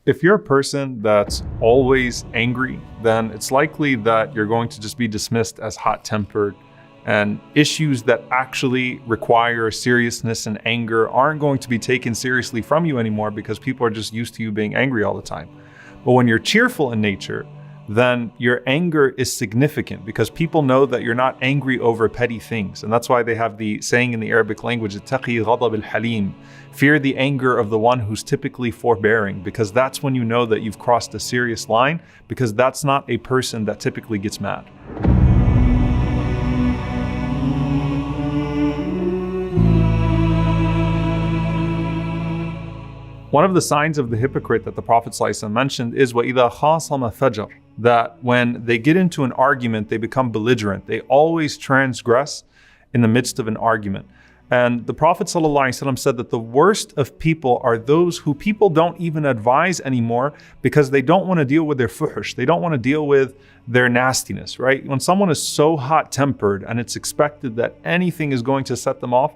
If you're a person that's always angry, then it's likely that you're going to just be dismissed as hot-tempered, and issues that actually require seriousness and anger aren't going to be taken seriously from you anymore because people are just used to you being angry all the time. But when you're cheerful in nature, then your anger is significant because people know that you're not angry over petty things. And that's why they have the saying in the Arabic language, "Ittaqi ghadab al-halim," fear the anger of the one who's typically forbearing, because that's when you know that you've crossed a serious line, because that's not a person that typically gets mad. One of the signs of the hypocrite that the Prophet ﷺ mentioned is وَإِذَا خَاصَمَ فَجَرَ, that when they get into an argument, they become belligerent. They always transgress in the midst of an argument. And the Prophet ﷺ said that the worst of people are those who people don't even advise anymore because they don't want to deal with their fuhush. They don't want to deal with their nastiness, right? When someone is so hot-tempered and it's expected that anything is going to set them off,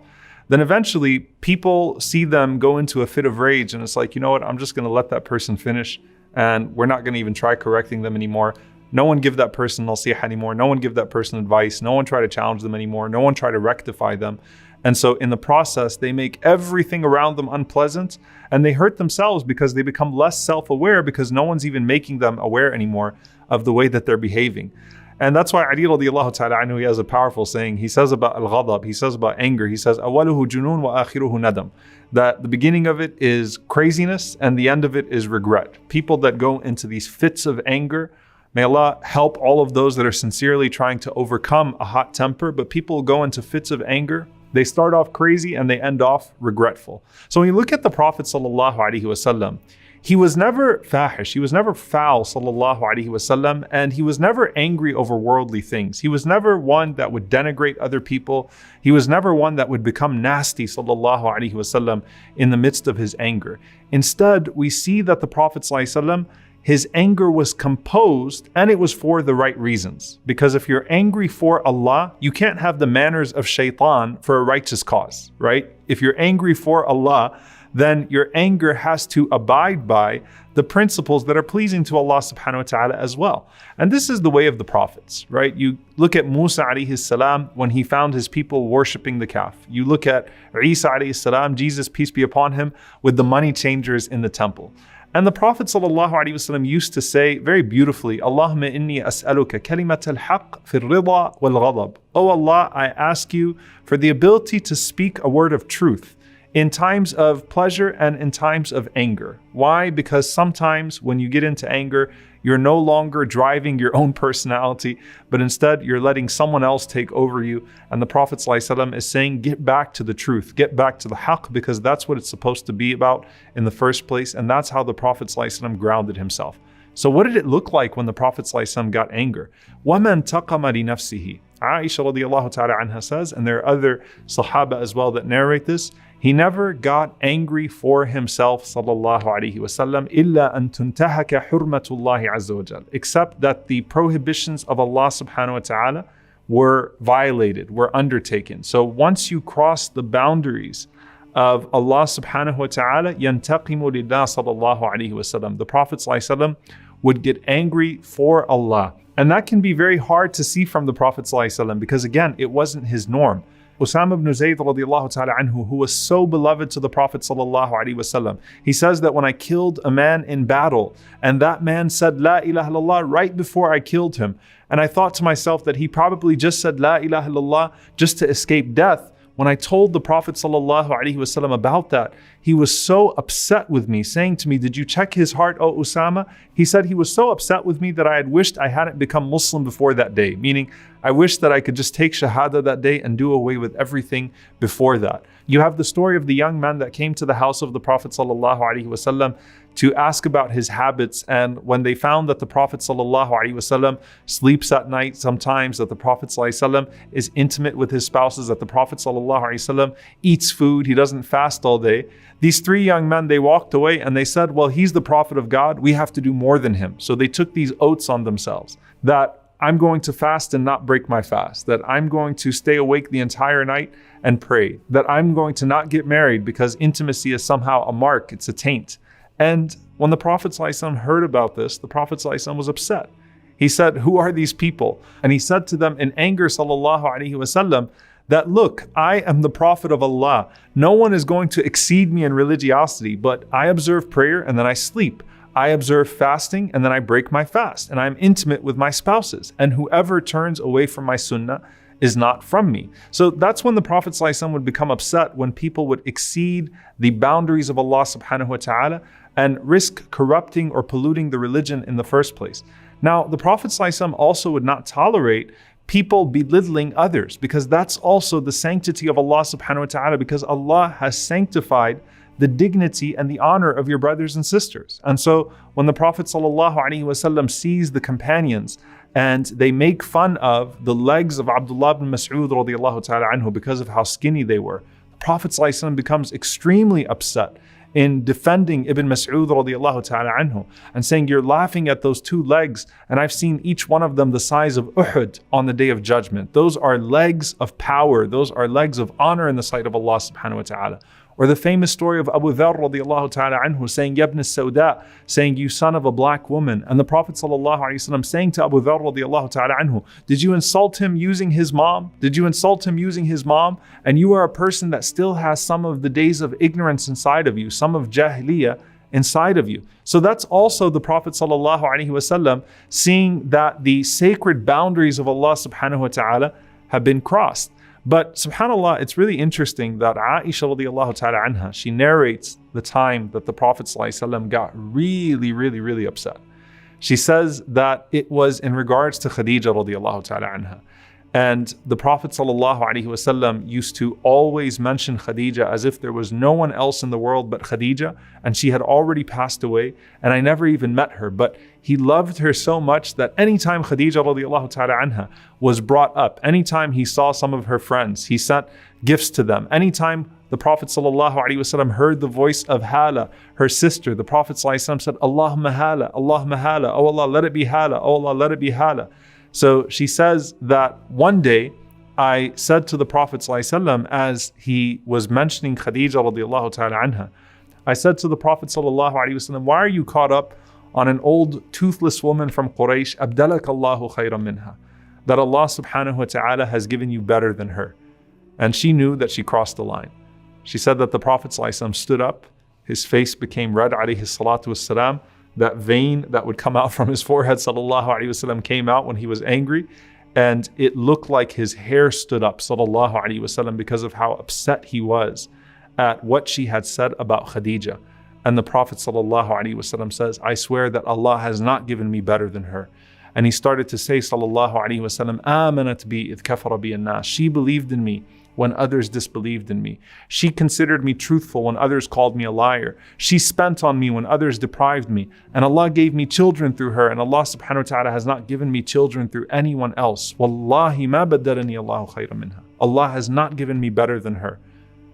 then eventually people see them go into a fit of rage and it's like, you know what, I'm just going to let that person finish and we're not going to even try correcting them anymore. No one give that person nasihah anymore. No one give that person advice. No one try to challenge them anymore. No one try to rectify them. And so in the process, they make everything around them unpleasant and they hurt themselves because they become less self-aware because no one's even making them aware anymore of the way that they're behaving. And that's why Ali radiallahu ta'ala anhu, he has a powerful saying. He says about al-ghadab, he says about anger, he says, أَوَّلُهُ جُنُونَ وَآخِرُهُ nadam, that the beginning of it is craziness and the end of it is regret. People that go into these fits of anger, may Allah help all of those that are sincerely trying to overcome a hot temper, but people go into fits of anger. They start off crazy and they end off regretful. So when you look at the Prophet sallallahu alaihi wasallam, he was never fahish, he was never foul sallallahu alaihi wasallam, and he was never angry over worldly things. He was never one that would denigrate other people. He was never one that would become nasty sallallahu alaihi wasallam in the midst of his anger. Instead, we see that the Prophet sallallahu alaihi wasallam, his anger was composed and it was for the right reasons. Because if you're angry for Allah, you can't have the manners of shaitan for a righteous cause, right? If you're angry for Allah, then your anger has to abide by the principles that are pleasing to Allah subhanahu wa ta'ala as well. And this is the way of the prophets, right? You look at Musa alayhi salam when he found his people worshipping the calf. You look at Isa alayhi salam, Jesus, peace be upon him, with the money changers in the temple. And the Prophet sallallahu alaihi wasallam used to say very beautifully, Allahumma inni as'aluka kalimat al-haq fi al-rida wal-ghadab. Oh Allah, I ask you for the ability to speak a word of truth in times of pleasure and in times of anger. Why? Because sometimes when you get into anger, you're no longer driving your own personality, but instead you're letting someone else take over you. And the Prophet ﷺ is saying, get back to the truth, get back to the haqq, because that's what it's supposed to be about in the first place. And that's how the Prophet ﷺ grounded himself. So what did it look like when the Prophet ﷺ got anger? وَمَنْ تَقَمَ لِنَفْسِهِ. Aisha radiallahu ta'ala anha says, and there are other Sahaba as well that narrate this, he never got angry for himself, sallallahu alaihi wasallam, illa an tuntahaka hurmatullahi azza wa jal, except that the prohibitions of Allah subhanahu wa ta'ala were violated, were undertaken. So once you cross the boundaries of Allah subhanahu wa ta'ala, yantaqimu lillah sallallahu alaihi wasallam, the Prophet sallallahu alaihi wasallam would get angry for Allah. And that can be very hard to see from the Prophet sallallahu alaihi wasallam because again, it wasn't his norm. Usama ibn Zayd radiallahu ta'ala anhu, who was so beloved to the Prophet sallallahu alaihi wasallam, he says that when I killed a man in battle and that man said La ilaha illallah right before I killed him, and I thought to myself that he probably just said La ilaha illallah just to escape death. When I told the Prophet sallallahu alaihi wasallam about that, he was so upset with me, saying to me, did you check his heart, O Usama? He said he was so upset with me that I had wished I hadn't become Muslim before that day. Meaning, I wish that I could just take Shahada that day and do away with everything before that. You have the story of the young man that came to the house of the Prophet sallallahu alaihi wasallam to ask about his habits, and when they found that the Prophet sallallahu alaihi wasallam sleeps at night sometimes, that the Prophet sallallahu alaihi wasallam is intimate with his spouses, that the Prophet sallallahu alaihi wasallam eats food, he doesn't fast all day. These three young men, they walked away and they said, well, he's the Prophet of God, we have to do more than him. So they took these oaths on themselves that I'm going to fast and not break my fast, that I'm going to stay awake the entire night and pray, that I'm going to not get married because intimacy is somehow a mark, it's a taint. And when the Prophet ﷺ heard about this, the Prophet ﷺ was upset. He said, who are these people? And he said to them in anger, sallallahu alaihi wasallam, that look, I am the Prophet of Allah. No one is going to exceed me in religiosity, but I observe prayer and then I sleep. I observe fasting and then I break my fast, and I'm intimate with my spouses. And whoever turns away from my sunnah is not from me. So that's when the Prophet ﷺ would become upset, when people would exceed the boundaries of Allah subhanahu wa ta'ala and risk corrupting or polluting the religion in the first place. Now, the Prophet ﷺ also would not tolerate people belittling others, because that's also the sanctity of Allah subhanahu wa ta'ala, because Allah has sanctified the dignity and the honor of your brothers and sisters. And so when the Prophet ﷺ sees the companions and they make fun of the legs of Abdullah ibn Mas'ud radiallahu ta'ala anhu because of how skinny they were, the Prophet ﷺ becomes extremely upset in defending Ibn Mas'ud radiallahu ta'ala anhu and saying, you're laughing at those two legs, and I've seen each one of them the size of Uhud on the day of judgment. Those are legs of power. Those are legs of honor in the sight of Allah subhanahu wa ta'ala. Or the famous story of Abu Dharr radiallahu ta'ala anhu saying, Ya ibn Sauda, saying, you son of a black woman. And the Prophet sallallahu alaihi wasallam saying to Abu Dharr radiallahu ta'ala anhu, did you insult him using his mom? Did you insult him using his mom? And you are a person that still has some of the days of ignorance inside of you, some of jahiliyyah inside of you. So that's also the Prophet sallallahu alaihi wasallam seeing that the sacred boundaries of Allah subhanahu wa ta'ala have been crossed. But subhanAllah, it's really interesting that Aisha radiallahu ta'ala anha, she narrates the time that the Prophet ﷺ got really upset. She says that it was in regards to Khadija radiallahu ta'ala anha. And the Prophet ﷺ used to always mention Khadija as if there was no one else in the world but Khadija, and she had already passed away, and I never even met her. But he loved her so much that anytime Khadija radiallahu ta'ala anha was brought up, anytime he saw some of her friends, he sent gifts to them. Anytime the Prophet ﷺ heard the voice of Hala, her sister, the Prophet ﷺ said, Allahumma Hala, Allahumma Hala, oh Allah, let it be Hala, oh Allah, let it be Hala. So she says that one day I said to the Prophet ﷺ as he was mentioning Khadija radiallahu ta'ala anha, I said to the Prophet ﷺ, why are you caught up on an old toothless woman from Quraysh, Abdalak Allahu khayran minha, that Allah subhanahu wa ta'ala has given you better than her? And she knew that she crossed the line. She said that the Prophet ﷺ stood up, his face became red alayhi salatu wassalam, that vein that would come out from his forehead sallallahu alaihi wasallam came out when he was angry, and it looked like his hair stood up sallallahu alaihi wasallam because of how upset he was at what she had said about Khadija. And the Prophet sallallahu alaihi wasallam says, I swear that Allah has not given me better than her. And he started to say sallallahu alaihi wasallam, amanat bi idh kafara bi an-nas, she believed in me when others disbelieved in me. She considered me truthful when others called me a liar. She spent on me when others deprived me. And Allah gave me children through her, and Allah subhanahu wa ta'ala has not given me children through anyone else. Wallahi ma baddalani Allahu khayran minha. Allah has not given me better than her.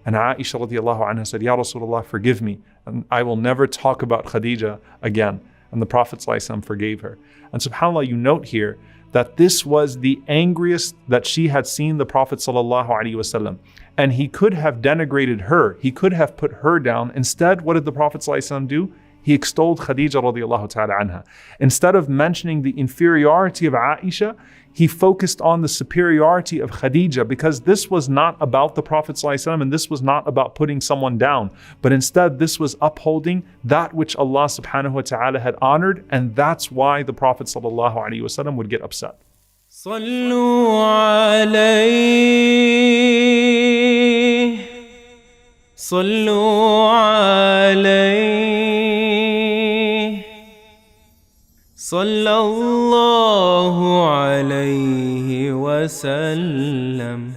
And Aisha radiallahu anha said, Ya Rasulullah, forgive me, and I will never talk about Khadija again. And the Prophet ﷺ forgave her. And subhanAllah, you note here that this was the angriest that she had seen the Prophet ﷺ. And he could have denigrated her. He could have put her down. Instead, what did the Prophet ﷺ do? He extolled Khadija radiallahu ta'ala anha. Instead of mentioning the inferiority of Aisha, he focused on the superiority of Khadija, because this was not about the Prophet ﷺ and this was not about putting someone down. But instead, this was upholding that which Allah subhanahu wa ta'ala had honored, and that's why the Prophet ﷺ would get upset. صلوا عليه صلوا عليه صلى الله عليه وسلم